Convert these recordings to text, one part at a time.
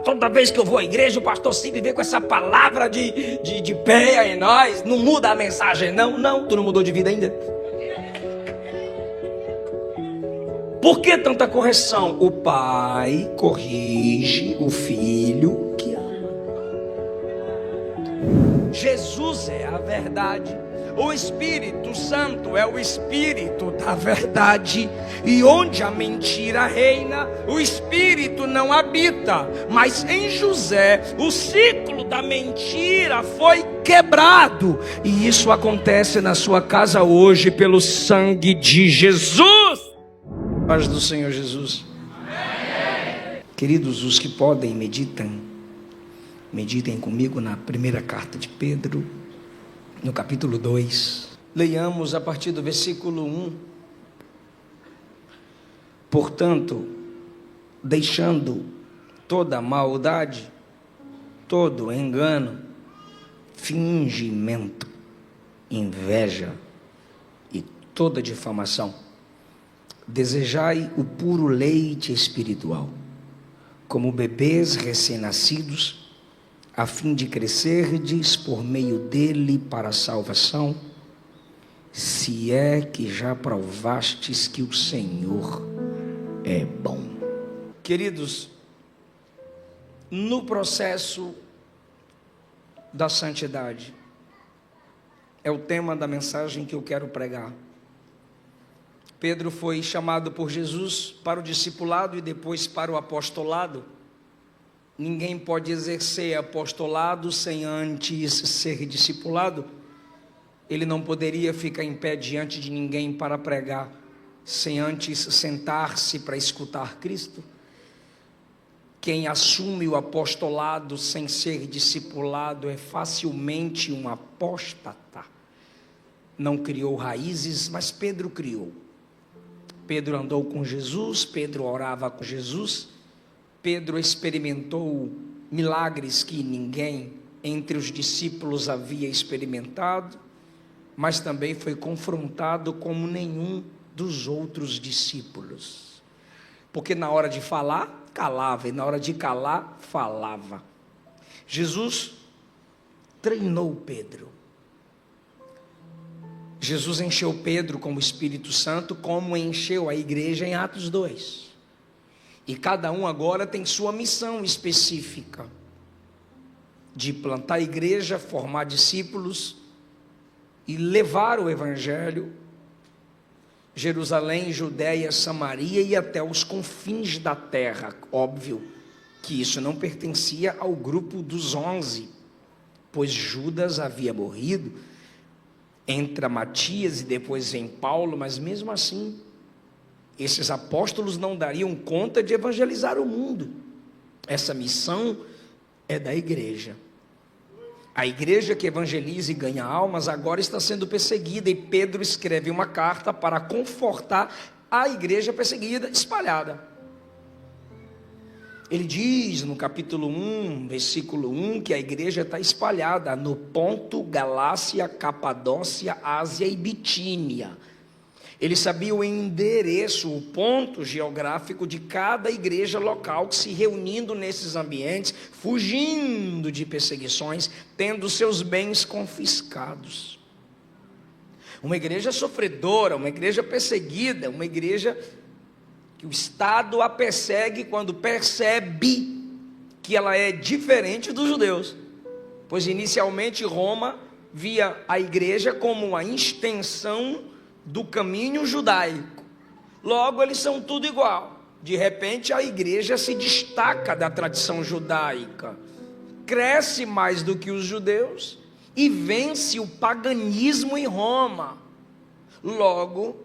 Toda vez que eu vou à igreja, o pastor sempre vem com essa palavra de penha em nós. Não muda a mensagem, não. Não, tu não mudou de vida ainda. Por que tanta correção? O pai corrige o filho que ama. Jesus é a verdade. O Espírito Santo é o Espírito da verdade. E onde a mentira reina, o Espírito não habita. Mas em José, o ciclo da mentira foi quebrado. E isso acontece na sua casa hoje pelo sangue de Jesus. Paz do Senhor Jesus. Amém. Queridos, os que podem, meditem comigo na primeira carta de Pedro, no capítulo 2. Leiamos a partir do versículo 1. Portanto, deixando toda maldade, todo engano, fingimento, inveja e toda difamação, desejai o puro leite espiritual, como bebês recém-nascidos, a fim de crescerdes por meio dele para a salvação, se é que já provastes que o Senhor é bom. Queridos, no processo da santidade, é o tema da mensagem que eu quero pregar. Pedro foi chamado por Jesus para o discipulado e depois para o apostolado. Ninguém pode exercer apostolado sem antes ser discipulado. Ele não poderia ficar em pé diante de ninguém para pregar sem antes sentar-se para escutar Cristo. Quem assume o apostolado sem ser discipulado é facilmente um apóstata. Não criou raízes, mas Pedro criou. Pedro andou com Jesus, Pedro orava com Jesus, Pedro experimentou milagres que ninguém entre os discípulos havia experimentado, mas também foi confrontado como nenhum dos outros discípulos. Porque na hora de falar, calava, e na hora de calar, falava. Jesus treinou Pedro. Jesus encheu Pedro com o Espírito Santo, como encheu a igreja em Atos 2. E cada um agora tem sua missão específica, de plantar a igreja, formar discípulos e levar o Evangelho, Jerusalém, Judéia, Samaria e até os confins da terra. Óbvio que isso não pertencia ao grupo dos 11, pois Judas havia morrido. Entra Matias e depois vem Paulo, mas mesmo assim, esses apóstolos não dariam conta de evangelizar o mundo. Essa missão é da igreja. A igreja que evangeliza e ganha almas agora está sendo perseguida, e Pedro escreve uma carta para confortar a igreja perseguida, espalhada. Ele diz no capítulo 1, versículo 1, que a igreja está espalhada no Ponto, Galácia, Capadócia, Ásia e Bitínia. Ele sabia o endereço, o ponto geográfico de cada igreja local, que se reunindo nesses ambientes, fugindo de perseguições, tendo seus bens confiscados. Uma igreja sofredora, uma igreja perseguida, uma igreja que o Estado a persegue quando percebe que ela é diferente dos judeus. Pois inicialmente Roma via a igreja como uma extensão do caminho judaico. Logo eles são tudo igual. De repente a igreja se destaca da tradição judaica, cresce mais do que os judeus e vence o paganismo em Roma. Logo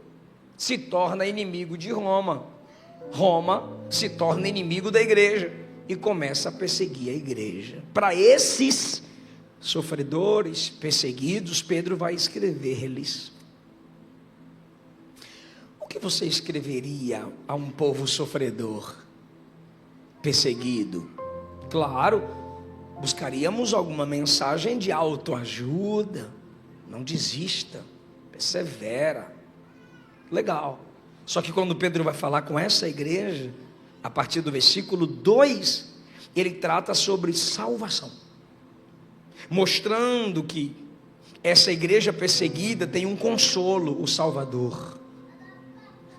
se torna inimigo de Roma. Roma se torna inimigo da igreja e começa a perseguir a igreja. Para esses sofredores, perseguidos, Pedro vai escrever-lhes. O que você escreveria a um povo sofredor, perseguido? Claro, buscaríamos alguma mensagem de autoajuda. Não desista, persevera. Legal. Só que quando Pedro vai falar com essa igreja, a partir do versículo 2, ele trata sobre salvação, mostrando que essa igreja perseguida tem um consolo, o Salvador,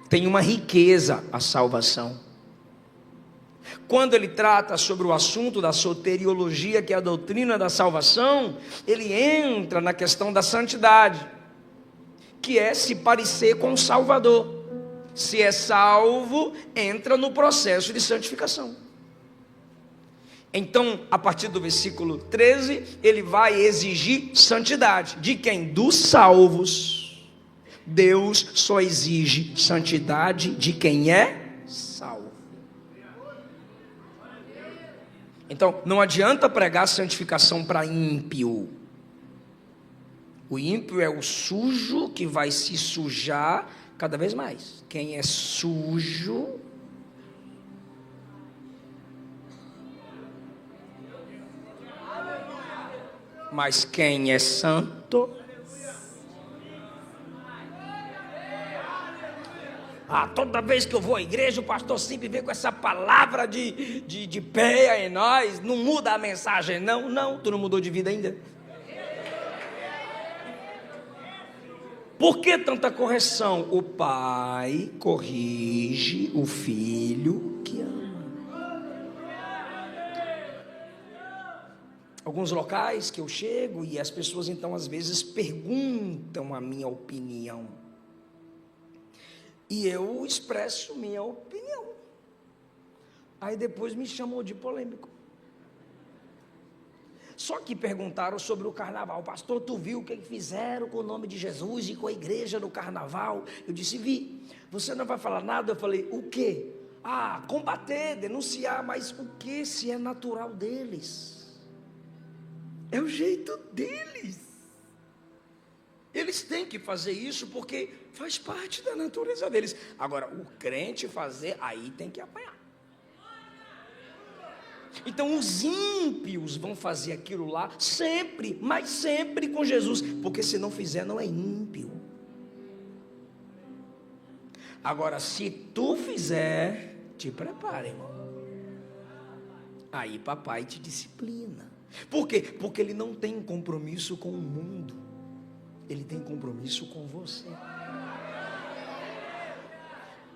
tem uma riqueza, a salvação. Quando ele trata sobre o assunto da soteriologia, que é a doutrina da salvação, ele entra na questão da santidade, que é se parecer com o Salvador. Se é salvo, entra no processo de santificação. Então, a partir do versículo 13, ele vai exigir santidade. De quem? Dos salvos. Deus só exige santidade de quem é salvo. Então, não adianta pregar santificação para ímpio. O ímpio é o sujo que vai se sujar cada vez mais. Quem é sujo, mas quem é santo, toda vez que eu vou à igreja, o pastor sempre vem com essa palavra de peia em nós, não muda a mensagem. Não, tu não mudou de vida ainda. Por que tanta correção? O pai corrige o filho que ama. Alguns locais que eu chego e as pessoas então às vezes perguntam a minha opinião. E eu expresso minha opinião. Aí depois me chamam de polêmico. Só que perguntaram sobre o carnaval. Pastor, tu viu o que fizeram com o nome de Jesus e com a igreja no carnaval? Eu disse, vi. Você não vai falar nada? Eu falei, o quê? Combater, denunciar, mas o que se é natural deles? É o jeito deles. Eles têm que fazer isso porque faz parte da natureza deles. Agora, o crente fazer, aí tem que apanhar. Então os ímpios vão fazer aquilo lá sempre, mas sempre com Jesus, porque se não fizer não é ímpio. Agora se tu fizer, te prepara, irmão. Aí papai te disciplina. Por quê? Porque ele não tem compromisso com o mundo, ele tem compromisso com você.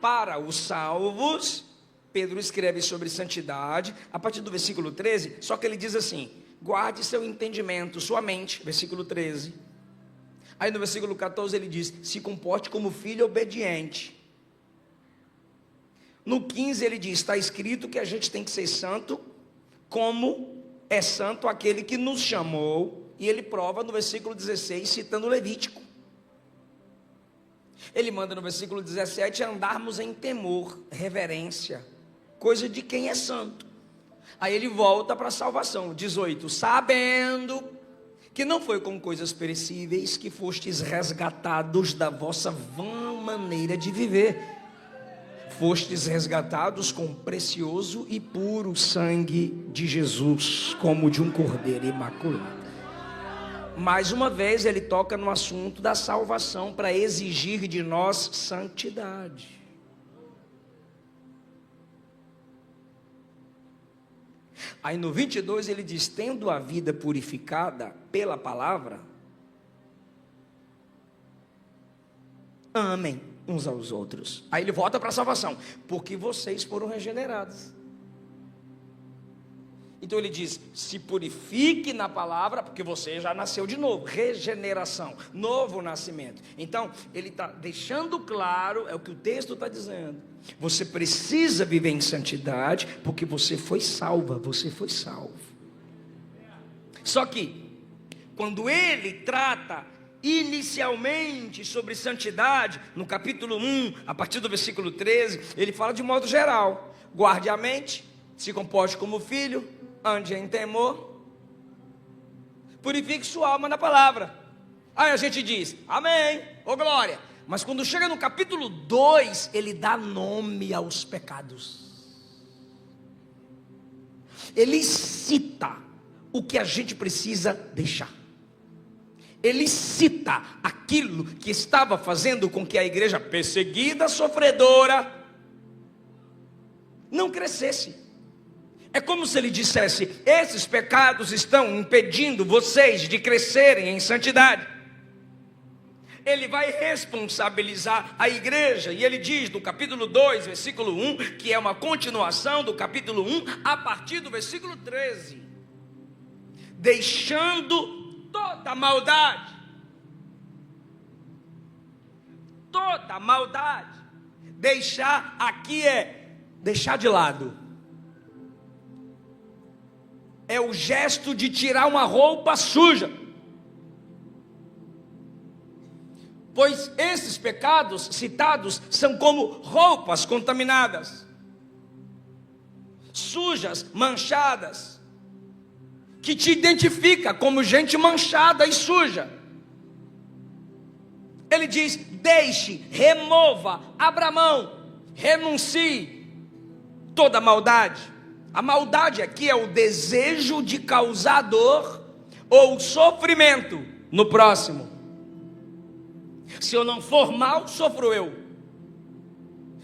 Para os salvos, Pedro escreve sobre santidade, a partir do versículo 13, só que ele diz assim, guarde seu entendimento, sua mente, versículo 13. Aí no versículo 14 ele diz, se comporte como filho obediente. No 15 ele diz, está escrito que a gente tem que ser santo, como é santo aquele que nos chamou, e ele prova no versículo 16, citando Levítico. Ele manda no versículo 17, andarmos em temor, reverência, coisa de quem é santo. Aí ele volta para a salvação, 18, sabendo que não foi com coisas perecíveis que fostes resgatados da vossa vã maneira de viver, fostes resgatados com precioso e puro sangue de Jesus, como de um cordeiro imaculado. Mais uma vez ele toca no assunto da salvação para exigir de nós santidade. Aí no 22 ele diz, tendo a vida purificada pela palavra, amem uns aos outros. Aí ele volta para a salvação, porque vocês foram regenerados. Então ele diz, se purifique na palavra, porque você já nasceu de novo, regeneração, novo nascimento. Então ele está deixando claro, é o que o texto está dizendo, você precisa viver em santidade, porque você foi salva, você foi salvo. Só que, quando ele trata inicialmente sobre santidade, no capítulo 1, a partir do versículo 13, ele fala de modo geral, guarde a mente, se comporte como filho, ande em temor, purifique sua alma na palavra. Aí a gente diz, amém, ô glória. Mas quando chega no capítulo 2, ele dá nome aos pecados. Ele cita o que a gente precisa deixar. Ele cita aquilo que estava fazendo com que a igreja perseguida, sofredora, não crescesse. É como se ele dissesse: esses pecados estão impedindo vocês de crescerem em santidade. Ele vai responsabilizar a igreja, e ele diz no capítulo 2, versículo 1, que é uma continuação do capítulo 1, a partir do versículo 13. Deixando toda maldade. Toda maldade. Deixar aqui é deixar de lado. É o gesto de tirar uma roupa suja. Pois esses pecados citados são como roupas contaminadas, sujas, manchadas, que te identifica como gente manchada e suja. Ele diz: deixe, remova, abra mão, renuncie toda maldade. A maldade aqui é o desejo de causar dor ou sofrimento no próximo. Se eu não for mal, sofro eu.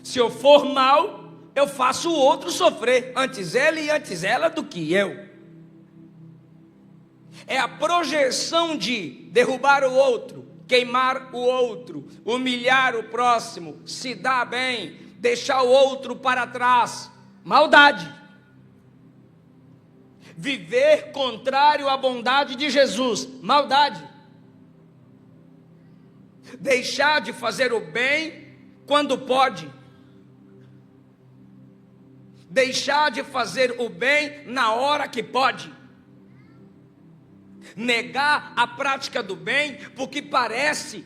Se eu for mal, eu faço o outro sofrer, antes ele e antes ela do que eu. É a projeção de derrubar o outro, queimar o outro, humilhar o próximo, se dar bem, deixar o outro para trás. Maldade. Viver contrário à bondade de Jesus. Maldade. Deixar de fazer o bem quando pode. Deixar de fazer o bem na hora que pode. Negar a prática do bem porque parece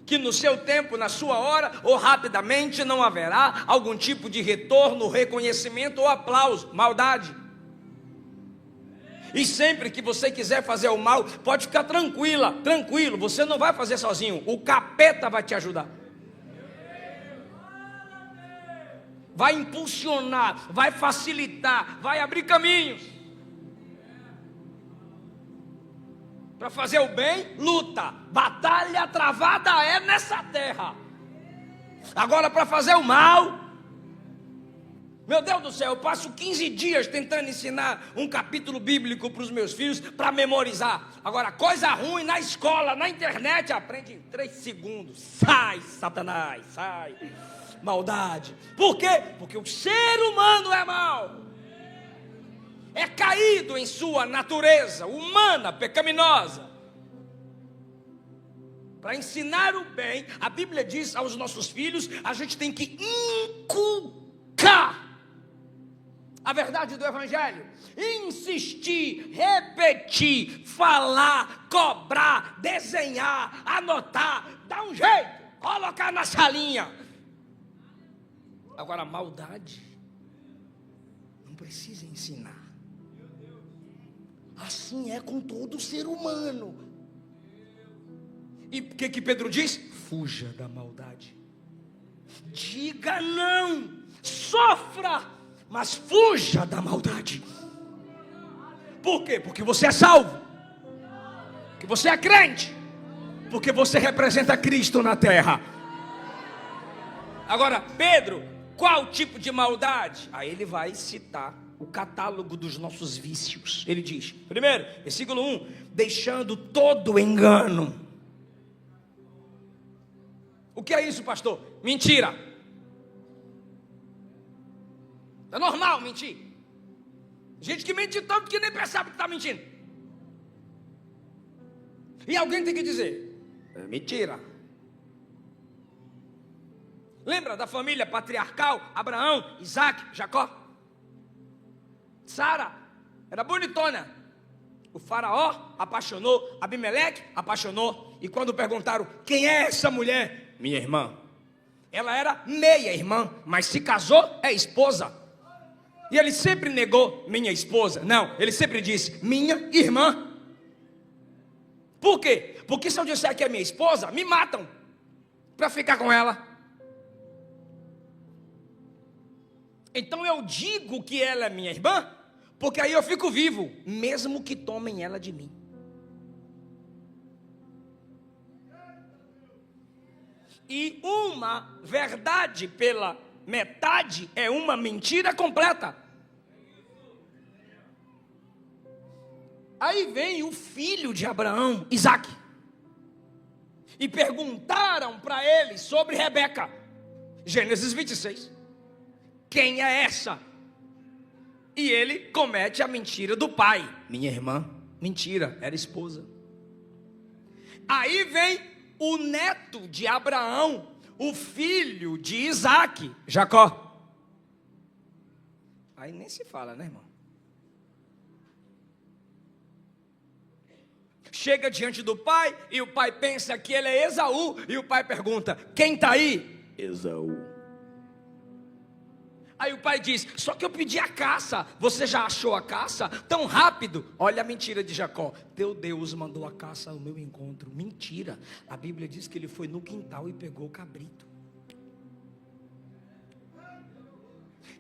que no seu tempo, na sua hora ou rapidamente não haverá algum tipo de retorno, reconhecimento ou aplauso. Maldade. E sempre que você quiser fazer o mal, pode ficar tranquilo, você não vai fazer sozinho, o capeta vai te ajudar. Vai impulsionar, vai facilitar, vai abrir caminhos. Para fazer o bem, luta, batalha travada é nessa terra. Agora para fazer o mal, meu Deus do céu, eu passo 15 dias tentando ensinar um capítulo bíblico para os meus filhos, para memorizar. Agora, coisa ruim na escola, na internet, aprende em 3 segundos. Sai, Satanás, sai. Maldade. Por quê? Porque o ser humano é mau. É caído em sua natureza humana, pecaminosa. Para ensinar o bem, a Bíblia diz aos nossos filhos, a gente tem que inculcar a verdade do Evangelho, insistir, repetir, falar, cobrar, desenhar, anotar, dar um jeito, colocar na salinha. Agora, a maldade não precisa ensinar. Assim é com todo ser humano. E o que Pedro diz? Fuja da maldade. Diga não, sofra, mas fuja da maldade. Por quê? Porque você é salvo, porque você é crente, porque você representa Cristo na terra. Agora, Pedro, qual tipo de maldade? Aí ele vai citar o catálogo dos nossos vícios. Ele diz, primeiro, versículo 1, deixando todo engano. O que é isso, pastor? Mentira. É normal mentir. Gente que mente tanto que nem percebe que está mentindo. E alguém tem que dizer, é mentira. Lembra da família patriarcal? Abraão, Isaac, Jacó. Sara era bonitona. O faraó apaixonou, Abimeleque apaixonou. E quando perguntaram, quem é essa mulher? Minha irmã. Ela era meia irmã, mas se casou, é esposa. E ele sempre negou minha esposa. Não, ele sempre disse minha irmã. Por quê? Porque se eu disser que é minha esposa, me matam para ficar com ela. Então eu digo que ela é minha irmã, porque aí eu fico vivo, mesmo que tomem ela de mim. E uma verdade pela metade é uma mentira completa. Aí vem o filho de Abraão, Isaque, e perguntaram para ele sobre Rebeca. Gênesis 26. Quem é essa? E ele comete a mentira do pai. Minha irmã, mentira, era esposa. Aí vem o neto de Abraão, o filho de Isaque, Jacó. Aí nem se fala, né, irmão? Chega diante do pai, e o pai pensa que ele é Esaú, e o pai pergunta: quem está aí? Esaú. Aí o pai diz: só que eu pedi a caça, você já achou a caça? Tão rápido. Olha a mentira de Jacó: teu Deus mandou a caça ao meu encontro. Mentira, a Bíblia diz que ele foi no quintal e pegou o cabrito.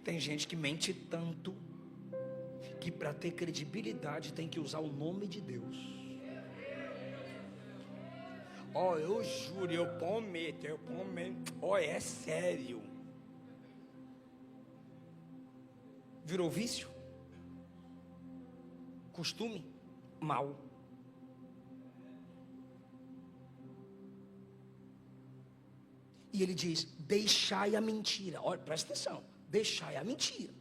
Tem gente que mente tanto, que para ter credibilidade tem que usar o nome de Deus. Eu juro, eu prometo, é sério. Virou vício, costume, mal. E ele diz: deixai a mentira. Olha, presta atenção, deixai a mentira.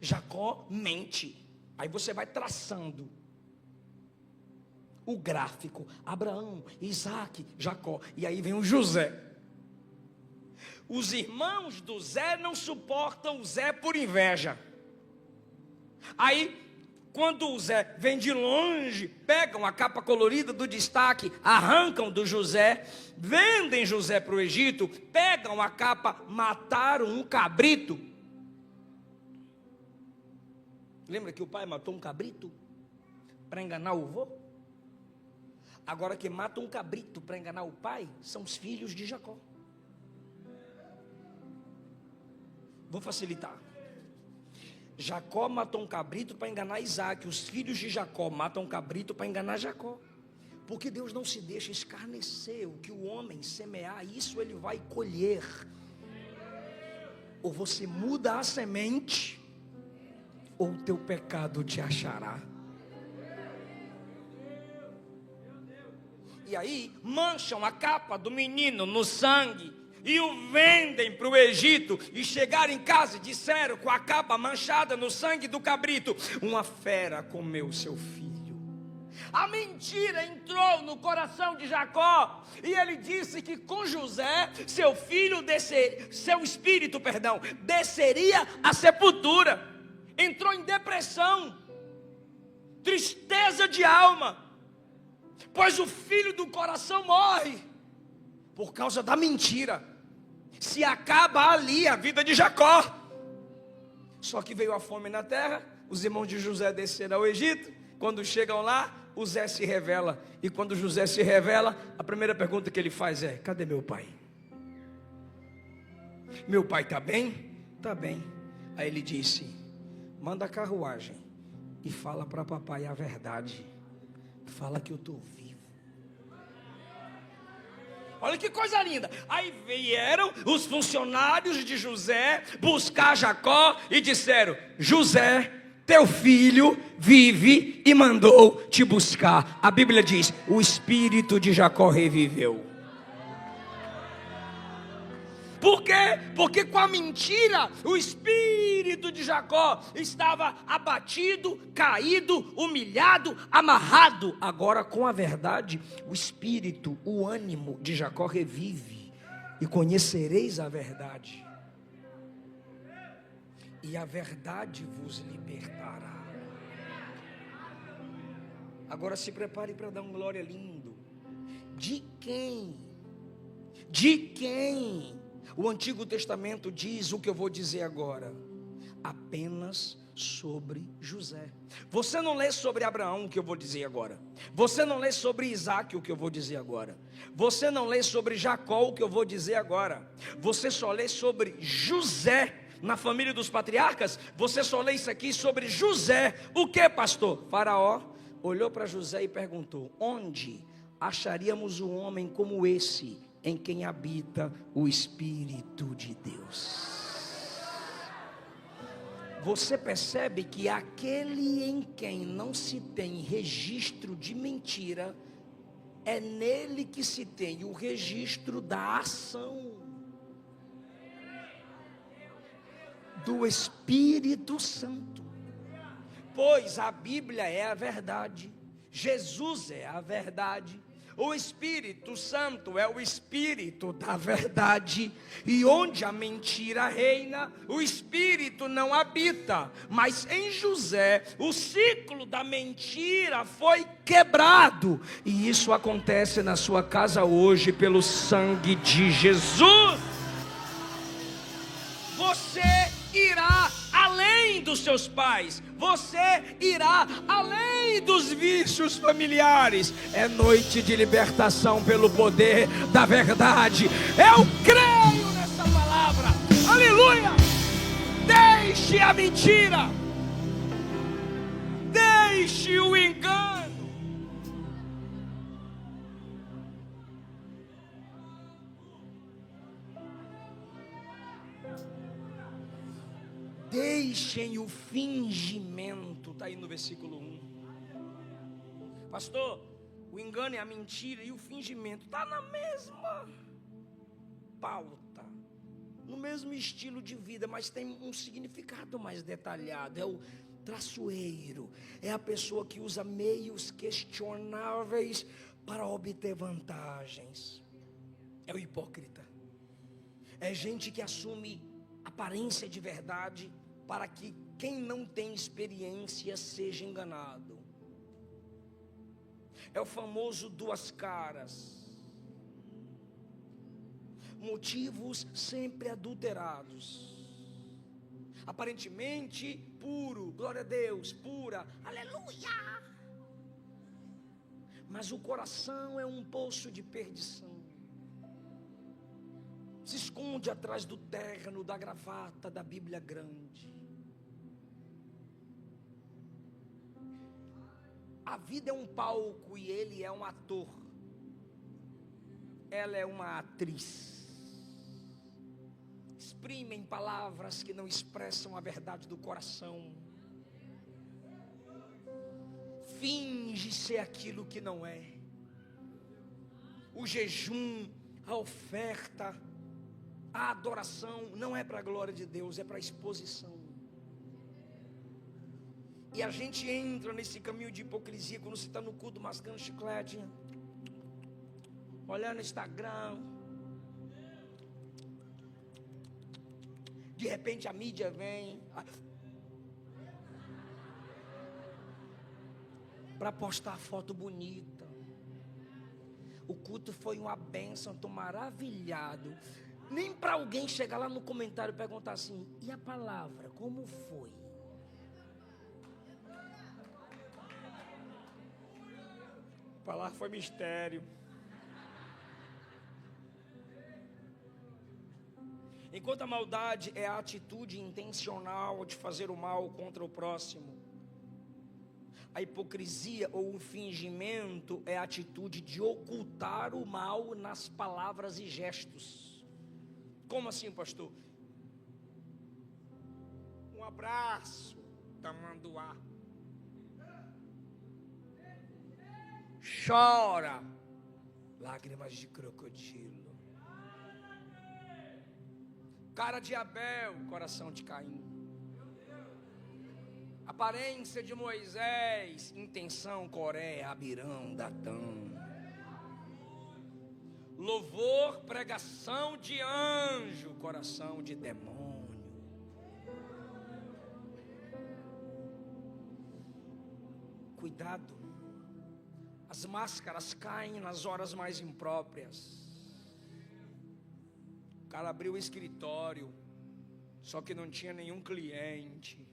Jacó mente. Aí você vai traçando o gráfico: Abraão, Isaque, Jacó. E aí vem o José. Os irmãos do Zé não suportam o Zé por inveja. Aí, quando o Zé vem de longe, pegam a capa colorida do destaque, arrancam do José, vendem José para o Egito, pegam a capa, mataram um cabrito. Lembra que o pai matou um cabrito para enganar o avô? Agora que mata um cabrito para enganar o pai, são os filhos de Jacó. Vou facilitar. Jacó matou um cabrito para enganar Isaque. Os filhos de Jacó matam um cabrito para enganar Jacó. Porque Deus não se deixa escarnecer. O que o homem semear, isso ele vai colher. Ou você muda a semente, ou o teu pecado te achará. E aí mancham a capa do menino no sangue e o vendem para o Egito. E chegaram em casa e disseram, com a capa manchada no sangue do cabrito: uma fera comeu seu filho. A mentira entrou no coração de Jacó, e ele disse que com José, seu espírito desceria à sepultura. Entrou em depressão, tristeza de alma, pois o filho do coração morre por causa da mentira. Se acaba ali a vida de Jacó. Só que veio a fome na terra, os irmãos de José desceram ao Egito. Quando chegam lá, o Zé se revela. E quando José se revela, a primeira pergunta que ele faz é: cadê meu pai? Meu pai está bem? Está bem. Aí ele disse: manda a carruagem e fala para papai a verdade. Fala que eu estou vivo. Olha que coisa linda. Aí vieram os funcionários de José buscar Jacó e disseram: José, teu filho vive e mandou te buscar. A Bíblia diz: o espírito de Jacó reviveu. Por quê? Porque com a mentira, o espírito de Jacó estava abatido, caído, humilhado, amarrado. Agora com a verdade, o espírito, o ânimo de Jacó revive. E conhecereis a verdade, e a verdade vos libertará. Agora se prepare para dar um glória lindo. De quem? O Antigo Testamento diz o que eu vou dizer agora? Apenas sobre José. Você não lê sobre Abraão o que eu vou dizer agora. Você não lê sobre Isaque o que eu vou dizer agora. Você não lê sobre Jacó o que eu vou dizer agora. Você só lê sobre José. Na família dos patriarcas, você só lê isso aqui sobre José. O que, pastor? Faraó olhou para José e perguntou: onde acharíamos um homem como esse, em quem habita o Espírito de Deus? Você percebe que aquele em quem não se tem registro de mentira, é nele que se tem o registro da ação do Espírito Santo. Pois a Bíblia é a verdade, Jesus é a verdade, o Espírito Santo é o Espírito da verdade, e onde a mentira reina, o Espírito não habita. Mas em José, o ciclo da mentira foi quebrado, e isso acontece na sua casa hoje, pelo sangue de Jesus. Você irá além dos seus pais, você irá além dos vícios familiares. É noite de libertação pelo poder da verdade. Eu creio nessa palavra, aleluia. Deixe a mentira, deixe o engano. Deixem o fingimento, está aí no versículo 1. Pastor, o engano e a mentira e o fingimento está na mesma pauta, no mesmo estilo de vida, mas tem um significado mais detalhado. É o traiçoeiro, é a pessoa que usa meios questionáveis para obter vantagens. É o hipócrita, é gente que assume aparência de verdade para que quem não tem experiência seja enganado. É o famoso duas caras, motivos sempre adulterados, aparentemente puro, glória a Deus, pura, aleluia, mas o coração é um poço de perdição. Se esconde atrás do terno, da gravata, da Bíblia grande. A vida é um palco e ele é um ator. Ela é uma atriz. Exprimem palavras que não expressam a verdade do coração. Finge ser aquilo que não é. O jejum, a oferta, a adoração não é para a glória de Deus, é para a exposição. E a gente entra nesse caminho de hipocrisia quando você está no culto mascando chiclete, olhando o Instagram. De repente a mídia vem para postar foto bonita. O culto foi uma bênção, estou maravilhado. Nem para alguém chegar lá no comentário e perguntar assim: e a palavra, como foi? A palavra foi mistério. Enquanto a maldade é a atitude intencional de fazer o mal contra o próximo, a hipocrisia ou o fingimento é a atitude de ocultar o mal nas palavras e gestos. Como assim, pastor? Um abraço, tamanduá. Chora, lágrimas de crocodilo. Cara de Abel, coração de Caim. Aparência de Moisés, intenção Coré, Abirão, Datã. Louvor, pregação de anjo, coração de demônio. Cuidado, as máscaras caem nas horas mais impróprias. O cara abriu o escritório, só que não tinha nenhum cliente.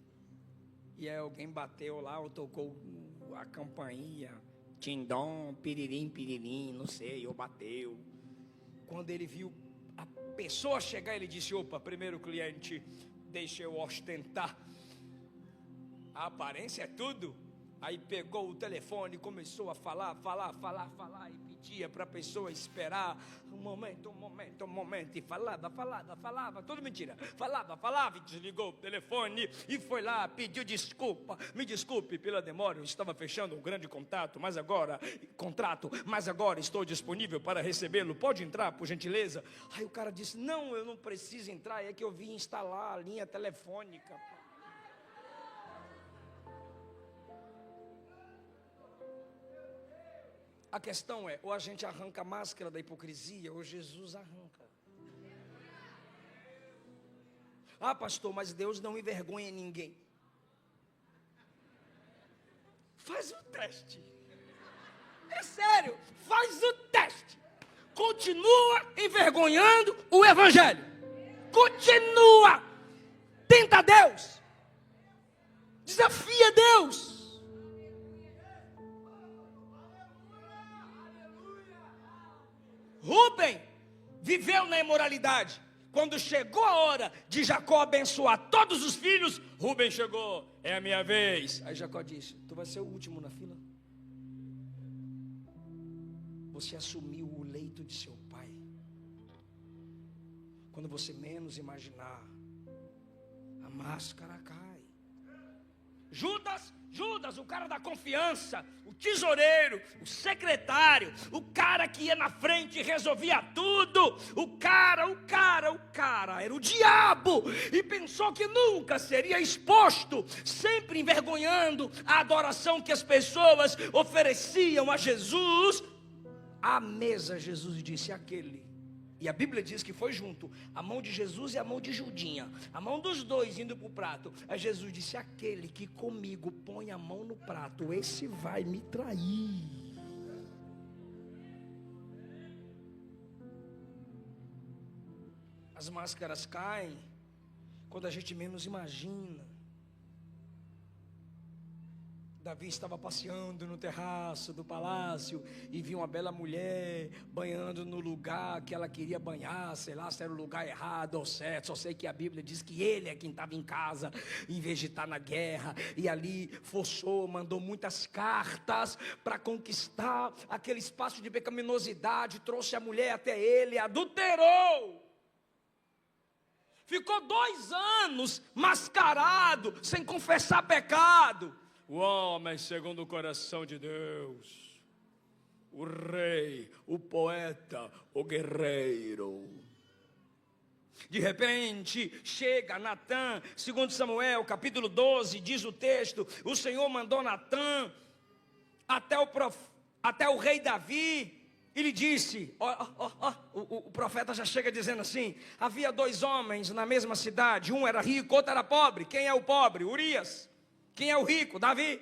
E aí alguém bateu lá ou tocou a campainha, tindom, piririm, piririm, não sei, ou bateu. Quando ele viu a pessoa chegar, ele disse: opa, primeiro cliente, deixa eu ostentar. A aparência é tudo. Aí pegou o telefone e começou a falar e pedia para a pessoa esperar um momento, e falava, tudo mentira, falava, e desligou o telefone, e foi lá, pediu desculpa, me desculpe pela demora, eu estava fechando um grande contrato, mas agora estou disponível para recebê-lo, pode entrar, por gentileza? Aí o cara disse, não, eu não preciso entrar, é que eu vim instalar a linha telefônica. A questão é, ou a gente arranca a máscara da hipocrisia, ou Jesus arranca. Ah, pastor, mas Deus não envergonha ninguém. Faz o teste. É sério, faz o teste. Continua envergonhando o evangelho. Continua. Tenta Deus. Desafia Deus. Rubem viveu na imoralidade. Quando chegou a hora de Jacó abençoar todos os filhos, Rubem chegou, é a minha vez. Aí Jacó disse, tu vai ser o último na fila. Você assumiu o leito de seu pai. Quando você menos imaginar, a máscara cai. Judas, o cara da confiança, o tesoureiro, o secretário, o cara que ia na frente e resolvia tudo, o cara era o diabo, e pensou que nunca seria exposto, sempre envergonhando a adoração que as pessoas ofereciam a Jesus. À mesa Jesus disse, aquele. E a Bíblia diz que foi junto, a mão de Jesus e a mão de Judinha, a mão dos dois indo para o prato. Aí Jesus disse, aquele que comigo põe a mão no prato, esse vai me trair. As máscaras caem quando a gente menos imagina. Davi estava passeando no terraço do palácio e viu uma bela mulher banhando no lugar que ela queria banhar, sei lá se era o lugar errado ou certo, só sei que a Bíblia diz que ele é quem estava em casa em vez de estar na guerra, e ali forçou, mandou muitas cartas para conquistar aquele espaço de pecaminosidade, trouxe a mulher até ele, adulterou. Ficou 2 anos mascarado, sem confessar pecado. O homem segundo o coração de Deus, o rei, o poeta, o guerreiro. De repente chega Natã, segundo Samuel capítulo 12, diz o texto, o Senhor mandou Natã até o rei Davi, e lhe disse, o profeta já chega dizendo assim, havia 2 homens na mesma cidade, um era rico, outro era pobre. Quem é o pobre? Urias. Quem é o rico? Davi.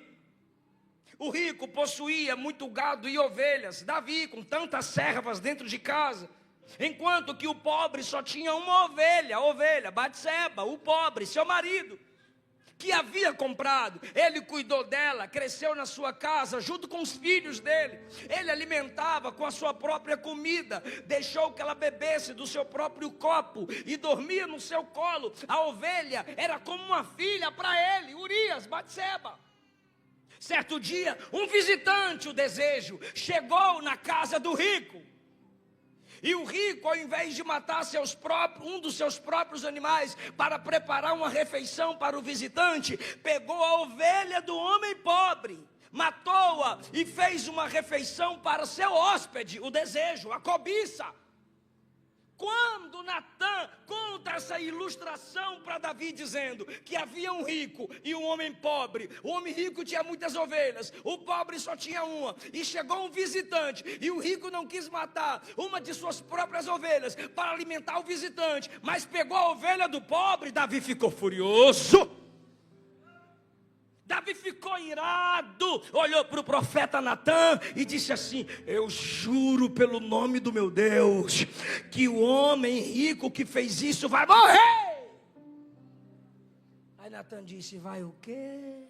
O rico possuía muito gado e ovelhas, Davi, com tantas servas dentro de casa, enquanto que o pobre só tinha uma ovelha, Batseba, o pobre, seu marido, que havia comprado. Ele cuidou dela, cresceu na sua casa junto com os filhos dele, ele alimentava com a sua própria comida, deixou que ela bebesse do seu próprio copo e dormia no seu colo. A ovelha era como uma filha para ele, Urias, Batseba. Certo dia, um visitante, o desejo, chegou na casa do rico. E o rico, ao invés de matar um dos seus próprios animais para preparar uma refeição para o visitante, pegou a ovelha do homem pobre, matou-a e fez uma refeição para seu hóspede, o desejo, a cobiça. Quando Natã conta essa ilustração para Davi, dizendo que havia um rico e um homem pobre, o homem rico tinha muitas ovelhas, o pobre só tinha uma, e chegou um visitante, e o rico não quis matar uma de suas próprias ovelhas para alimentar o visitante, mas pegou a ovelha do pobre. Davi ficou furioso. Davi ficou irado, olhou para o profeta Natã e disse assim: eu juro pelo nome do meu Deus, que o homem rico que fez isso vai morrer. Aí Natã disse: vai o quê?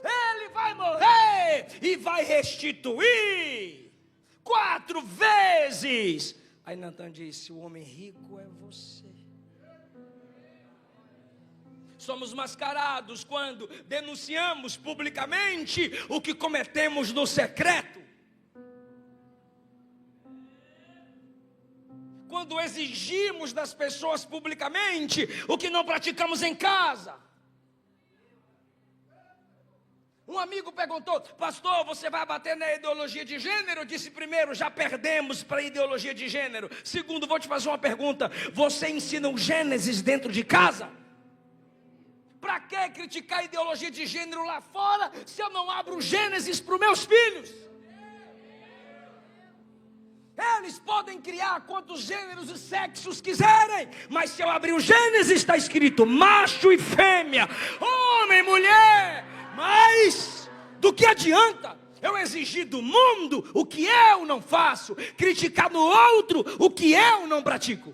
Ele vai morrer e vai restituir 4 vezes. Aí Natã disse: o homem rico é você. Somos mascarados quando denunciamos publicamente o que cometemos no secreto. Quando exigimos das pessoas publicamente o que não praticamos em casa. Um amigo perguntou: pastor, você vai bater na ideologia de gênero? Eu disse: primeiro, já perdemos para a ideologia de gênero. Segundo, vou te fazer uma pergunta: você ensina o Gênesis dentro de casa? Para que criticar a ideologia de gênero lá fora, se eu não abro o Gênesis para os meus filhos? Eles podem criar quantos gêneros e sexos quiserem, mas se eu abrir o Gênesis, está escrito macho e fêmea, homem e mulher. Mas do que adianta eu exigir do mundo o que eu não faço, criticar no outro o que eu não pratico?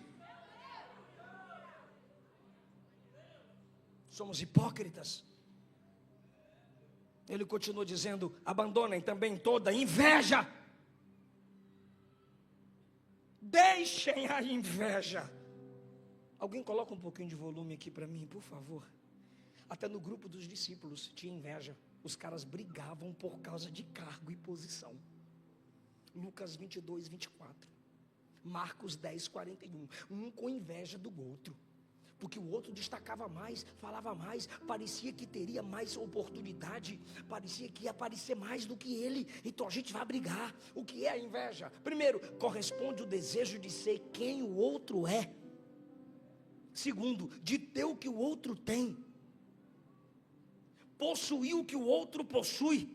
Somos hipócritas. Ele continua dizendo: abandonem também toda inveja. Deixem a inveja. Alguém coloca um pouquinho de volume aqui para mim, por favor. Até no grupo dos discípulos tinha inveja. Os caras brigavam por causa de cargo e posição. Lucas 22, 24. Marcos 10, 41. Um com inveja do outro. Porque o outro destacava mais, falava mais, parecia que teria mais oportunidade, parecia que ia aparecer mais do que ele. Então a gente vai brigar. O que é a inveja? Primeiro, corresponde o desejo de ser quem o outro é. Segundo, de ter o que o outro tem. Possuir o que o outro possui.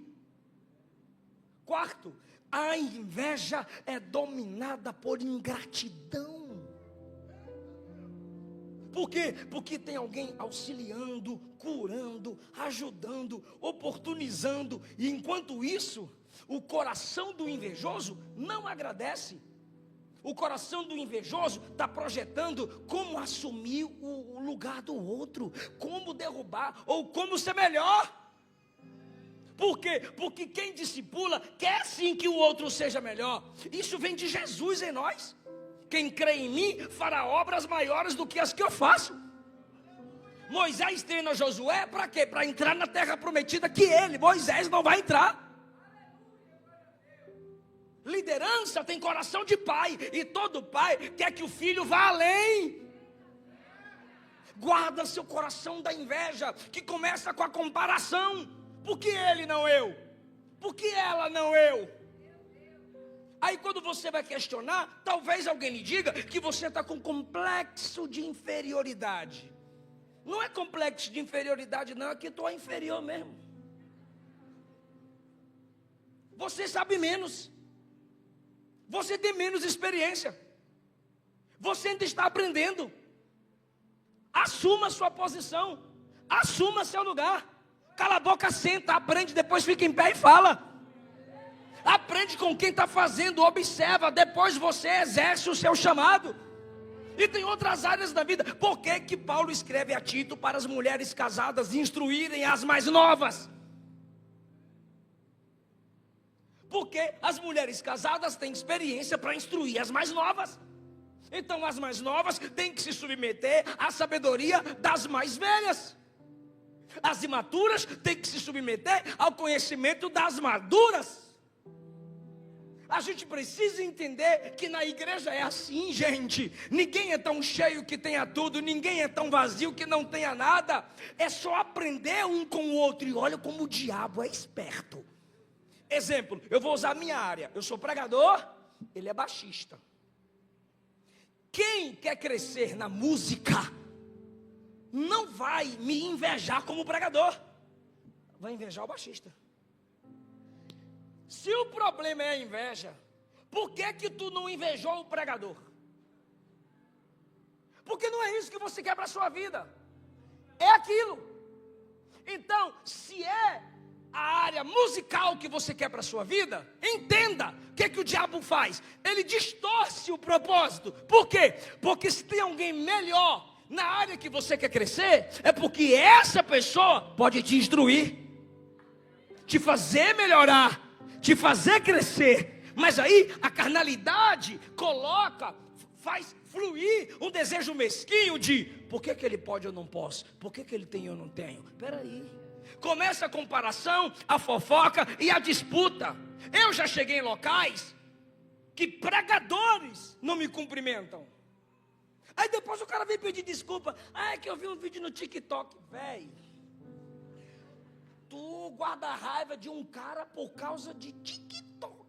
Quarto, a inveja é dominada por ingratidão. Por quê? Porque tem alguém auxiliando, curando, ajudando, oportunizando. E enquanto isso, o coração do invejoso não agradece. O coração do invejoso está projetando como assumir o lugar do outro, como derrubar ou como ser melhor. Por quê? Porque quem discipula quer sim que o outro seja melhor. Isso vem de Jesus em nós. Quem crê em mim fará obras maiores do que as que eu faço. Moisés treina Josué para quê? Para entrar na terra prometida que Moisés, não vai entrar. Liderança tem coração de pai, e todo pai quer que o filho vá além. Guarda seu coração da inveja, que começa com a comparação. Por que ele não eu? Por que ela não eu? Aí quando você vai questionar, talvez alguém lhe diga que você está com complexo de inferioridade. Não é complexo de inferioridade não, é que tu é inferior mesmo. Você sabe menos. Você tem menos experiência. Você ainda está aprendendo. Assuma sua posição. Assuma seu lugar. Cala a boca, senta, aprende, depois fica em pé e fala. Aprende com quem está fazendo, observa, depois você exerce o seu chamado. E tem outras áreas da vida. Por que que Paulo escreve a Tito para as mulheres casadas instruírem as mais novas? Porque as mulheres casadas têm experiência para instruir as mais novas. Então as mais novas têm que se submeter à sabedoria das mais velhas. As imaturas têm que se submeter ao conhecimento das maduras. A gente precisa entender que na igreja é assim, gente. Ninguém é tão cheio que tenha tudo, ninguém é tão vazio que não tenha nada. É só aprender um com o outro. E olha como o diabo é esperto. Exemplo, eu vou usar a minha área. Eu sou pregador, ele é baixista. Quem quer crescer na música não vai me invejar como pregador, vai invejar o baixista. Se o problema é a inveja, por que que tu não invejou o pregador? Porque não é isso que você quer para a sua vida. É aquilo. Então, se é a área musical que você quer para a sua vida, entenda o que o diabo faz. Ele distorce o propósito. Por quê? Porque se tem alguém melhor na área que você quer crescer, é porque essa pessoa pode te instruir, te fazer melhorar, te fazer crescer. Mas aí a carnalidade fluir um desejo mesquinho de por que ele pode ou não posso, por que ele tem e eu não tenho. Espera aí, começa a comparação, a fofoca e a disputa. Eu já cheguei em locais que pregadores não me cumprimentam. Aí depois o cara vem pedir desculpa. É que eu vi um vídeo no TikTok. Véi, tu guarda a raiva de um cara por causa de TikTok.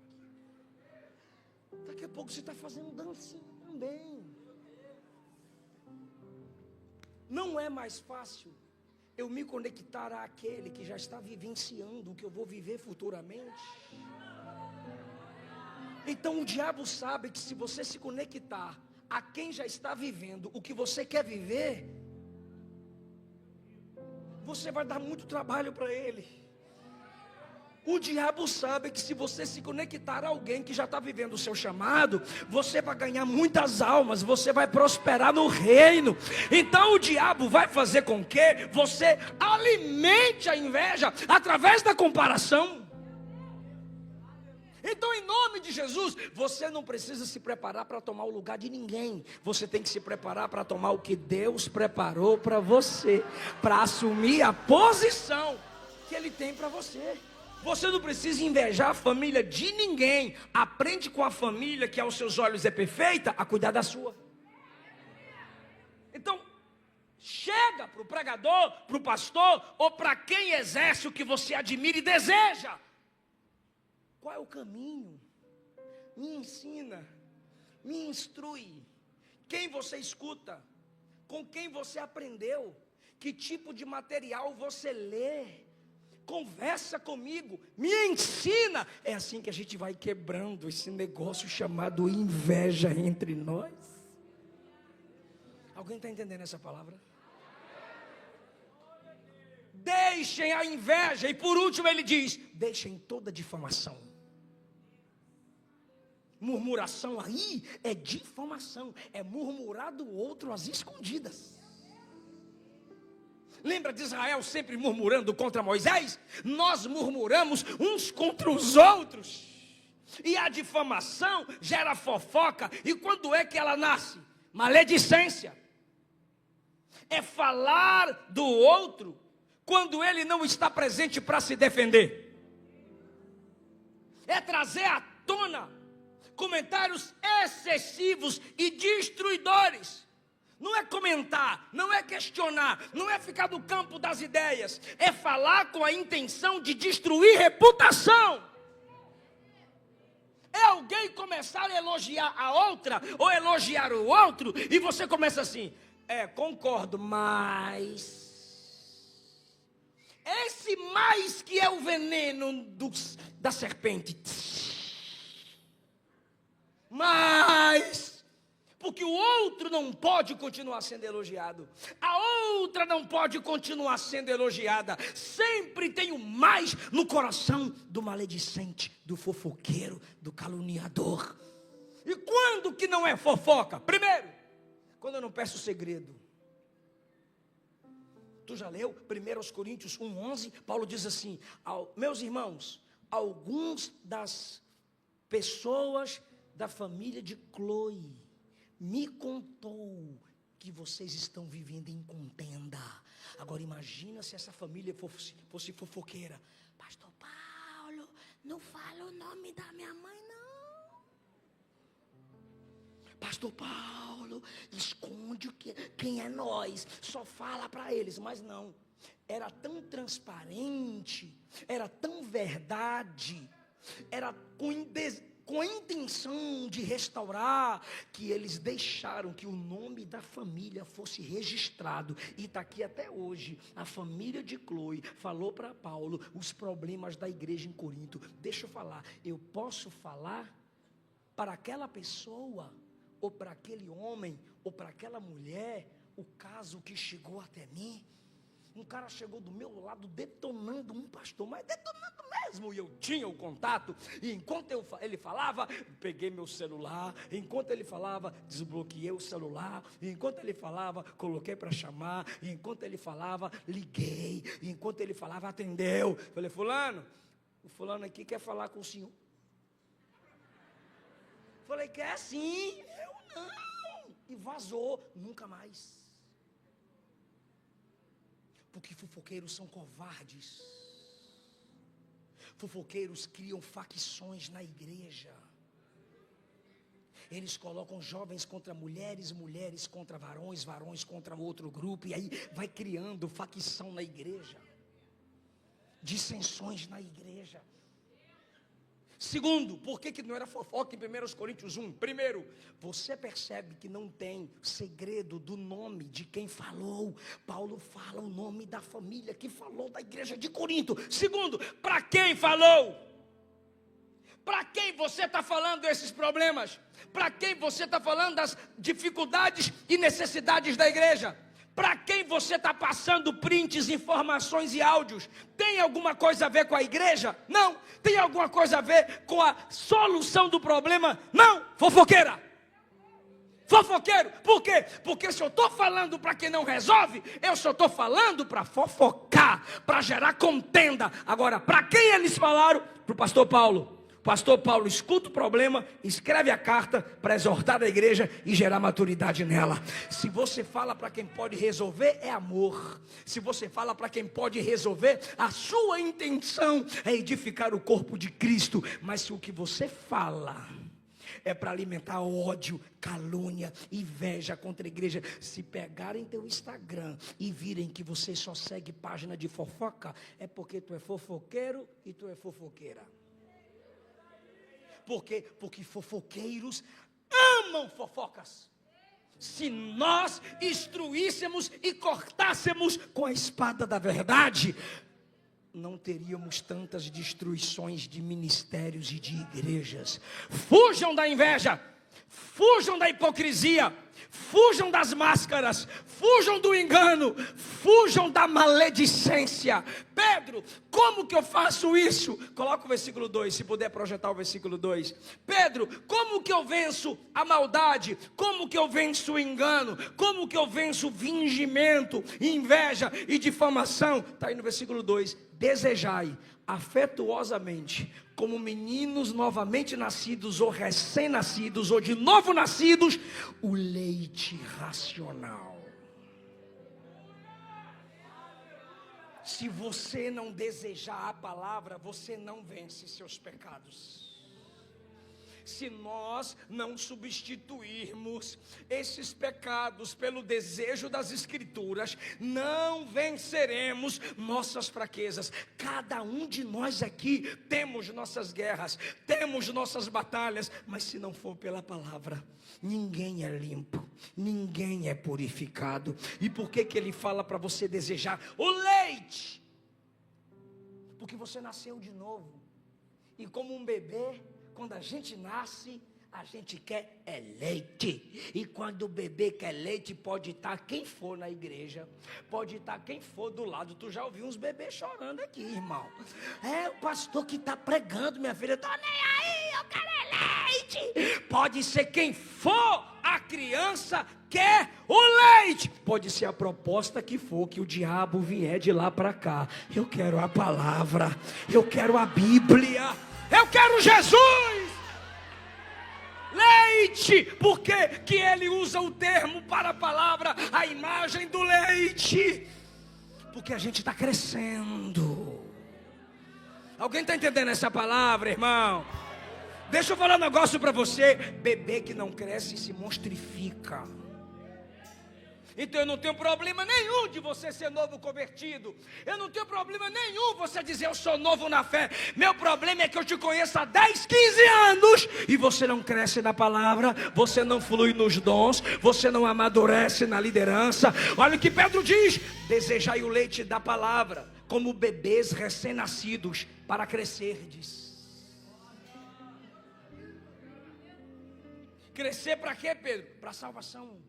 Daqui a pouco você está fazendo dancinha também. Não é mais fácil eu me conectar àquele que já está vivenciando o que eu vou viver futuramente? Então o diabo sabe que se você se conectar a quem já está vivendo o que você quer viver, você vai dar muito trabalho para ele. O diabo sabe que se você se conectar a alguém que já está vivendo o seu chamado, você vai ganhar muitas almas, você vai prosperar no reino. Então o diabo vai fazer com que você alimente a inveja através da comparação. Então, em nome de Jesus, você não precisa se preparar para tomar o lugar de ninguém. Você tem que se preparar para tomar o que Deus preparou para você, para assumir a posição que Ele tem para você. Você não precisa invejar a família de ninguém. Aprende com a família que aos seus olhos é perfeita a cuidar da sua. Então, chega para o pregador, para o pastor ou para quem exerce o que você admira e deseja. Qual é o caminho? Me ensina, me instrui. Quem você escuta? Com quem você aprendeu? Que tipo de material você lê? Conversa comigo, me ensina. É assim que a gente vai quebrando esse negócio chamado inveja entre nós. Alguém está entendendo essa palavra? Deixem a inveja. E por último ele diz: deixem toda difamação. Murmuração aí é difamação, é murmurar do outro às escondidas. Lembra de Israel sempre murmurando contra Moisés? Nós murmuramos uns contra os outros. E a difamação gera fofoca. E quando é que ela nasce? Maledicência. É falar do outro quando ele não está presente para se defender. É trazer à tona comentários excessivos e destruidores. Não é comentar, não é questionar, não é ficar no campo das ideias. É falar com a intenção de destruir reputação. É alguém começar a elogiar a outra ou elogiar o outro e você começa assim: concordo, mas... Esse mais que é o veneno da serpente. Mas, porque o outro não pode continuar sendo elogiado, a outra não pode continuar sendo elogiada. Sempre tem o mais no coração do maledicente, do fofoqueiro, do caluniador. E quando que não é fofoca? Primeiro, quando eu não peço segredo. Tu já leu 1 Coríntios 1:11? Paulo diz assim: meus irmãos, alguns das pessoas da família de Cloe me contou que vocês estão vivendo em contenda. Agora imagina se essa família fosse fofoqueira. Pastor Paulo, não fala o nome da minha mãe não. Pastor Paulo, esconde quem é nós, só fala para eles. Mas não, era tão transparente, era tão verdade, era com a intenção de restaurar, que eles deixaram que o nome da família fosse registrado. E está aqui até hoje. A família de Cloe falou para Paulo os problemas da igreja em Corinto. Deixa eu falar, eu posso falar para aquela pessoa, ou para aquele homem, ou para aquela mulher, o caso que chegou até mim? Um cara chegou do meu lado detonando um pastor, mas detonando mesmo, e eu tinha o contato, e enquanto ele falava, peguei meu celular, enquanto ele falava, desbloqueei o celular, e enquanto ele falava, coloquei para chamar, e enquanto ele falava, liguei, e enquanto ele falava, atendeu. Falei: fulano, o fulano aqui quer falar com o senhor. Falei: quer sim. Eu não. e vazou, nunca mais. Porque fofoqueiros são covardes. Fofoqueiros criam facções na igreja. Eles colocam jovens contra mulheres, mulheres contra varões, varões contra outro grupo, e aí vai criando facção na igreja, dissensões na igreja. Segundo, por que não era fofoca em 1 Coríntios 1? Primeiro, você percebe que não tem segredo do nome de quem falou. Paulo fala o nome da família que falou da igreja de Corinto. Segundo, para quem falou? Para quem você está falando esses problemas? Para quem você está falando das dificuldades e necessidades da igreja? Para quem você está passando prints, informações e áudios? Tem alguma coisa a ver com a igreja? Não. Tem alguma coisa a ver com a solução do problema? Não. Fofoqueira. Fofoqueiro. Por quê? Porque se eu estou falando para quem não resolve, eu só estou falando para fofocar, para gerar contenda. Agora, para quem eles falaram? Para o pastor Paulo. Pastor Paulo escuta o problema, escreve a carta para exortar a igreja e gerar maturidade nela. Se você fala para quem pode resolver, é amor. Se você fala para quem pode resolver, a sua intenção é edificar o corpo de Cristo. Mas se o que você fala é para alimentar ódio, calúnia, inveja contra a igreja, se pegarem teu Instagram e virem que você só segue página de fofoca, é porque tu é fofoqueiro e tu é fofoqueira. Por quê? Porque fofoqueiros amam fofocas. Se nós instruíssemos e cortássemos com a espada da verdade, não teríamos tantas destruições de ministérios e de igrejas. Fujam da inveja, fujam da hipocrisia, fujam das máscaras, fujam do engano, fujam da maledicência. Pedro, como que eu faço isso? Coloca o versículo 2, se puder projetar o versículo 2. Pedro, como que eu venço a maldade? Como que eu venço o engano? Como que eu venço o fingimento, inveja e difamação? Está aí no versículo 2. Desejai afetuosamente, como meninos novamente nascidos, ou recém-nascidos, ou de novo nascidos, o leite racional. Se você não desejar a palavra, você não vence seus pecados. Se nós não substituirmos esses pecados pelo desejo das Escrituras, não venceremos nossas fraquezas. Cada um de nós aqui temos nossas guerras, temos nossas batalhas, mas se não for pela palavra, ninguém é limpo, ninguém é purificado. E por que ele fala para você desejar o leite? Porque você nasceu de novo, e como um bebê, quando a gente nasce, a gente quer é leite. E quando o bebê quer leite, pode estar quem for na igreja, pode estar quem for do lado. Tu já ouviu uns bebês chorando aqui, irmão. É o pastor que está pregando, minha filha. Eu estou nem aí, eu quero é leite. Pode ser quem for, a criança quer o leite. Pode ser a proposta que for, que o diabo vier de lá para cá. Eu quero a palavra, eu quero a Bíblia, eu quero Jesus. Leite. Por que ele usa o termo para a palavra, a imagem do leite? Porque a gente está crescendo. Alguém está entendendo essa palavra, irmão? Deixa eu falar um negócio para você. Bebê que não cresce se monstrifica. Então eu não tenho problema nenhum de você ser novo convertido. Eu não tenho problema nenhum você dizer eu sou novo na fé. Meu problema é que eu te conheço há 10, 15 anos e você não cresce na palavra, você não flui nos dons, você não amadurece na liderança. Olha o que Pedro diz: desejai o leite da palavra, como bebês recém-nascidos, para crescerdes. Crescer para quê, Pedro? Para salvação.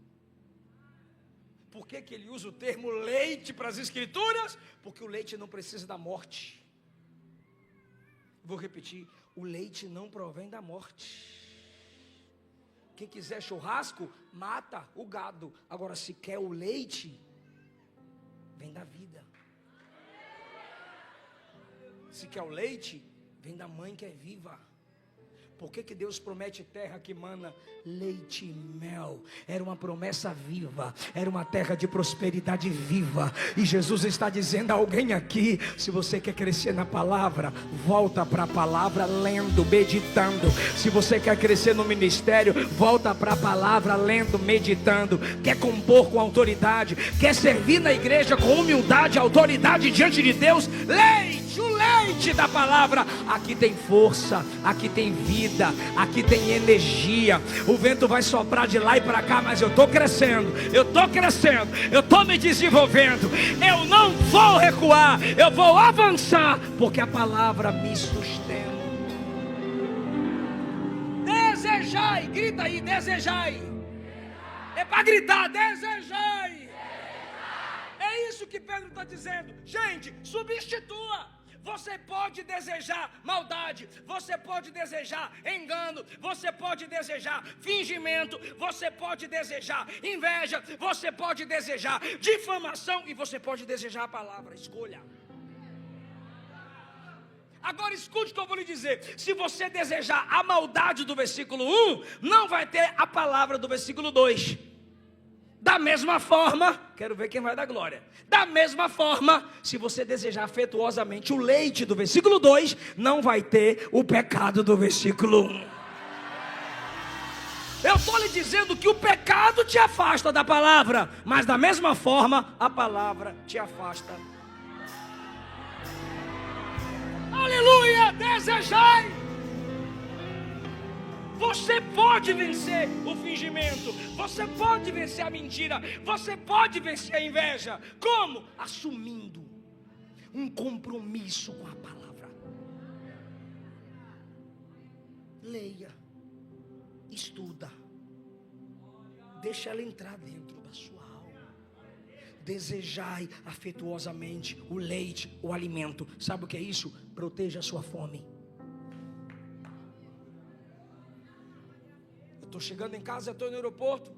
Por que ele usa o termo leite para as Escrituras? Porque o leite não precisa da morte. Vou repetir: o leite não provém da morte. Quem quiser churrasco, mata o gado. Agora, se quer o leite, vem da vida. Se quer o leite, vem da mãe que é viva. Por que Deus promete terra que mana leite e mel? Era uma promessa viva, era uma terra de prosperidade viva. E Jesus está dizendo a alguém aqui: se você quer crescer na palavra, volta para a palavra lendo, meditando. Se você quer crescer no ministério, volta para a palavra lendo, meditando. Quer compor com autoridade, quer servir na igreja com humildade, autoridade diante de Deus, leite, o leite da palavra. Aqui tem força, aqui tem vida, aqui tem energia. O vento vai soprar de lá e para cá, mas eu estou crescendo, eu estou me desenvolvendo. Eu não vou recuar, eu vou avançar, porque a palavra me sustenta. Desejai, grita aí, desejai. É para gritar, desejai. É isso que Pedro está dizendo. Gente, substitua. Você pode desejar maldade, você pode desejar engano, você pode desejar fingimento, você pode desejar inveja, você pode desejar difamação e você pode desejar a palavra. Escolha. Agora escute o que eu vou lhe dizer. Se você desejar a maldade do versículo 1, não vai ter a palavra do versículo 2. Da mesma forma, quero ver quem vai dar glória. Da mesma forma, se você desejar afetuosamente o leite do versículo 2, não vai ter o pecado do versículo 1. Eu estou lhe dizendo que o pecado te afasta da palavra, mas da mesma forma, a palavra te afasta. Aleluia, desejai. Você pode vencer o fingimento, você pode vencer a mentira, você pode vencer a inveja. Como? Assumindo um compromisso com a palavra. Leia, estuda, deixa ela entrar dentro da sua alma. Desejai afetuosamente o leite, o alimento. Sabe o que é isso? Proteja a sua fome. Estou chegando em casa, estou no aeroporto.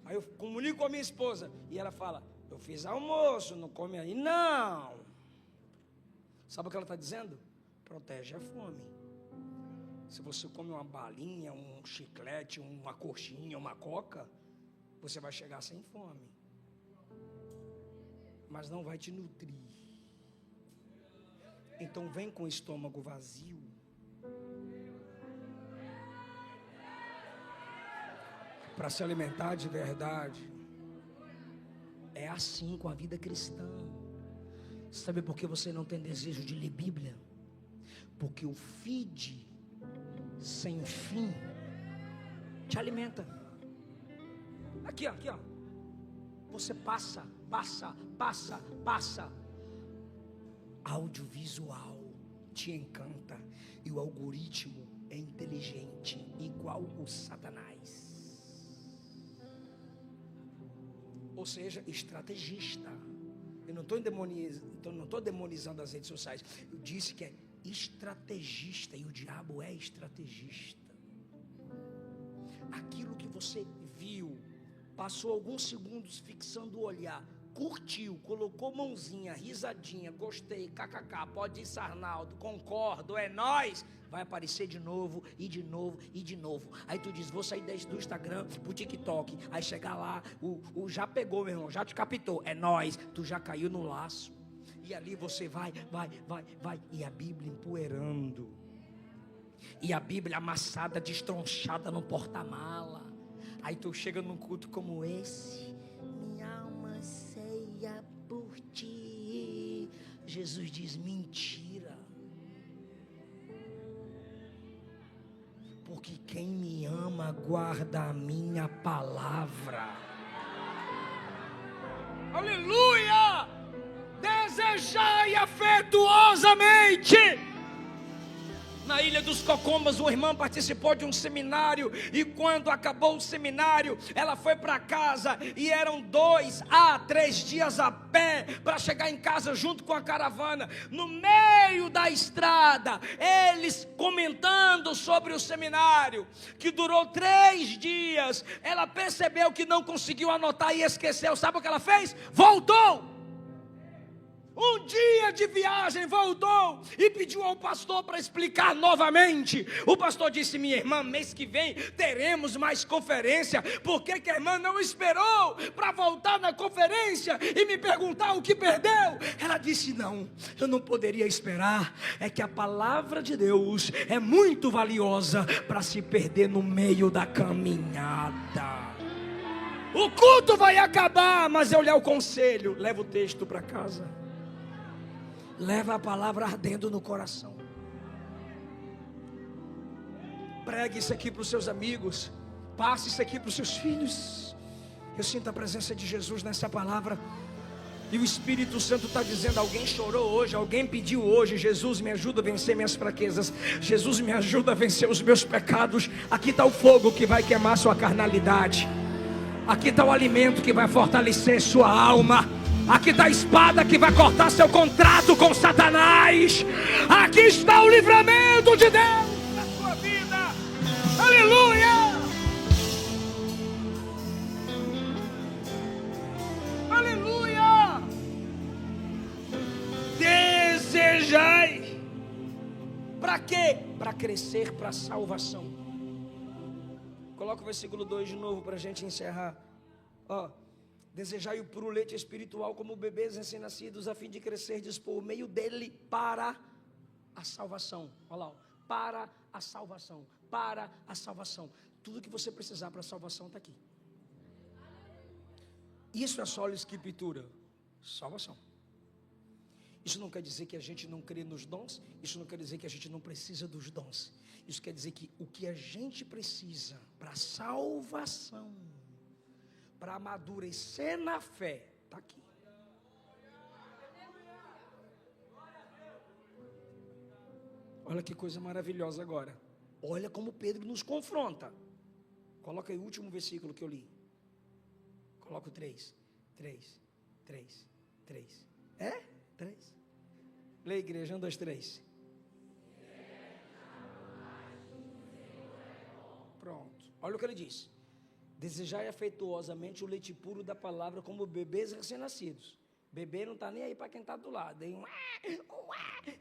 Aí eu comunico com a minha esposa e ela fala: eu fiz almoço, não come aí. Não. Sabe o que ela está dizendo? Protege a fome. Se você come uma balinha, um chiclete, uma coxinha, uma coca, você vai chegar sem fome, mas não vai te nutrir. Então vem com o estômago vazio. Para se alimentar de verdade. É assim com a vida cristã. Sabe por que você não tem desejo de ler Bíblia? Porque o feed sem fim te alimenta. Aqui ó. Você passa. Audiovisual te encanta. E o algoritmo é inteligente, igual o Satanás. Ou seja, estrategista. Eu não estou demonizando as redes sociais. Eu disse que é estrategista. E o diabo é estrategista. Aquilo que você viu, passou alguns segundos fixando o olhar, curtiu, colocou mãozinha, risadinha, gostei, kkk, pode ir, Sarnaldo, concordo, é nóis. Vai aparecer de novo, e de novo, e de novo. Aí tu diz: vou sair do Instagram pro TikTok. Aí chegar lá, o já pegou, meu irmão, já te captou. É nóis, tu já caiu no laço. E ali você vai. E a Bíblia empoeirando. E a Bíblia amassada, destronchada no porta-mala. Aí tu chega num culto como esse: minha alma anseia por ti. Jesus diz: mentira. Porque quem me ama guarda a minha palavra. Aleluia! Desejai afetuosamente. Na Ilha dos Cocombas, uma irmã participou de um seminário. E quando acabou o seminário, ela foi para casa. E eram 2 a 3 dias a pé para chegar em casa junto com a caravana. No meio da estrada, eles comentando sobre o seminário, que durou 3 dias. Ela percebeu que não conseguiu anotar e esqueceu. Sabe o que ela fez? Voltou. Um dia de viagem voltou e pediu ao pastor para explicar novamente. O pastor disse: minha irmã, mês que vem teremos mais conferência. Por que a irmã não esperou para voltar na conferência e me perguntar o que perdeu? Ela disse: não, eu não poderia esperar. É que a palavra de Deus é muito valiosa para se perder no meio da caminhada. O culto vai acabar, mas eu lhe aconselho: leva o texto para casa. Leva a palavra ardendo no coração. Pregue isso aqui para os seus amigos. Passe isso aqui para os seus filhos. Eu sinto a presença de Jesus nessa palavra. E o Espírito Santo está dizendo: alguém chorou hoje, alguém pediu hoje: Jesus, me ajuda a vencer minhas fraquezas. Jesus, me ajuda a vencer os meus pecados. Aqui está o fogo que vai queimar sua carnalidade. Aqui está o alimento que vai fortalecer sua alma. Aqui está a espada que vai cortar seu contrato com Satanás. Aqui está o livramento de Deus na sua vida. Aleluia! Aleluia! Desejai. Para quê? Para crescer para a salvação. Coloca o versículo 2 de novo para a gente encerrar. Desejai o puro leite espiritual como bebês recém-nascidos, a fim de crescerdes por meio dele para a salvação. Olha lá, para a salvação, para a salvação. Tudo que você precisar para a salvação está aqui. Isso é só escritura, salvação. Isso não quer dizer que a gente não crê nos dons. Isso não quer dizer que a gente não precisa dos dons. Isso quer dizer que o que a gente precisa para a salvação, para amadurecer na fé, está aqui. Olha que coisa maravilhosa agora. Olha como Pedro nos confronta. Coloca aí o último versículo que eu li. Coloca o 3. 3. 3. 3. 3. Lê, igreja, 1, 2, 3. Pronto. Olha o que ele diz. Desejai afetuosamente o leite puro da palavra como bebês recém-nascidos. Bebê não está nem aí para quem está do lado.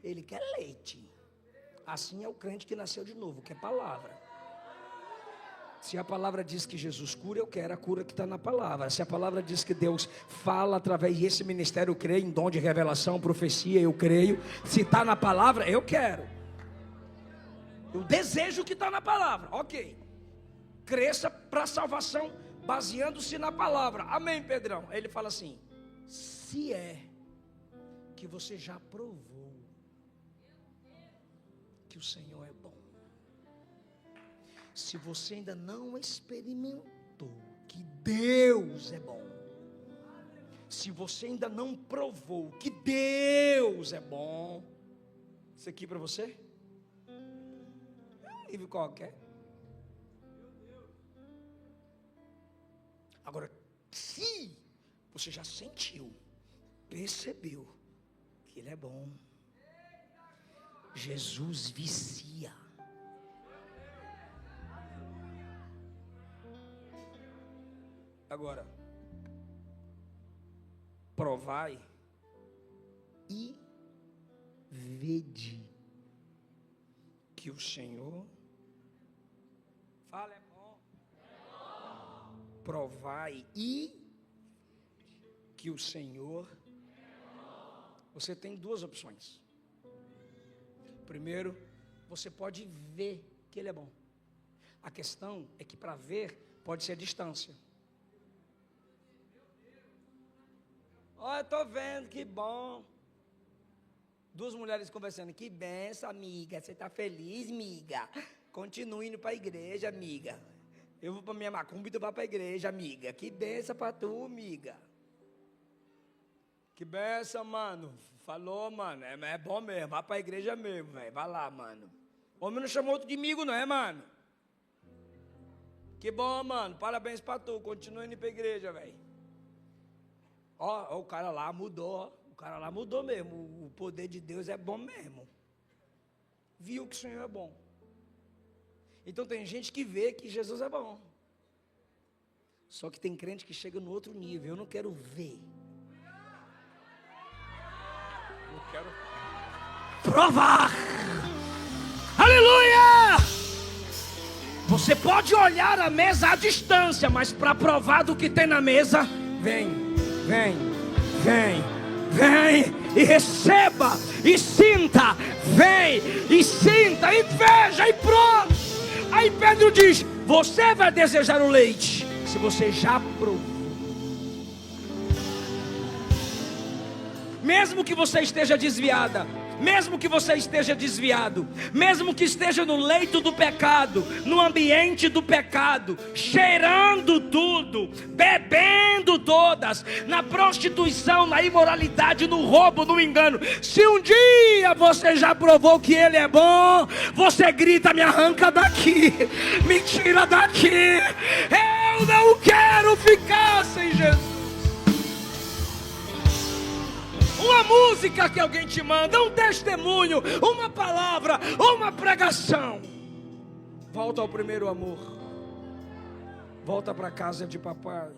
Ele quer leite. Assim é o crente que nasceu de novo, quer palavra. Se a palavra diz que Jesus cura, eu quero a cura que está na palavra. Se a palavra diz que Deus fala através desse ministério, eu creio em dom de revelação, profecia, eu creio. Se está na palavra, eu quero. Eu desejo o que está na palavra, ok. Cresça para a salvação, baseando-se na palavra. Amém, Pedrão? Aí ele fala assim: se é que você já provou que o Senhor é bom, se você ainda não experimentou que Deus é bom, se você ainda não provou que Deus é bom, isso aqui para você é um livro qualquer. Agora, se você já sentiu, percebeu que Ele é bom, Jesus vicia. Agora, provai e vede que o Senhor fala é bom. Provai e que o Senhor. Você tem duas opções. Primeiro, você pode ver que Ele é bom. A questão é que para ver pode ser a distância. Eu estou vendo, que bom. Duas mulheres conversando: que benção, amiga. Você está feliz, amiga? Continue indo para a igreja, amiga. Eu vou para minha macumba e tu vai para a igreja, amiga. Que benção para tu, amiga. Que benção, mano. Falou, mano. É bom mesmo. Vai para a igreja mesmo, velho. Vai lá, mano. O homem não chamou outro de amigo, não é, mano? Que bom, mano. Parabéns para tu. Continue indo para a igreja, velho. Ó, o cara lá mudou. O cara lá mudou mesmo. O poder de Deus é bom mesmo. Viu que o Senhor é bom. Então tem gente que vê que Jesus é bom. Só que tem crente que chega no outro nível. Eu não quero ver. provar. Aleluia! Você pode olhar a mesa à distância, mas para provar do que tem na mesa, vem e receba e sinta, vem e sinta e veja e pronto. Aí Pedro diz: você vai desejar o leite se você já provou. Mesmo que você esteja desviada, mesmo que você esteja desviado, mesmo que esteja no leito do pecado, no ambiente do pecado, cheirando tudo, bebendo todas, na prostituição, na imoralidade, no roubo, no engano, se um dia você já provou que Ele é bom, você grita: me arranca daqui, me tira daqui, eu não quero ficar sem Jesus. Uma música que alguém te manda, um testemunho, uma palavra, uma pregação. Volta ao primeiro amor. Volta para casa de papai.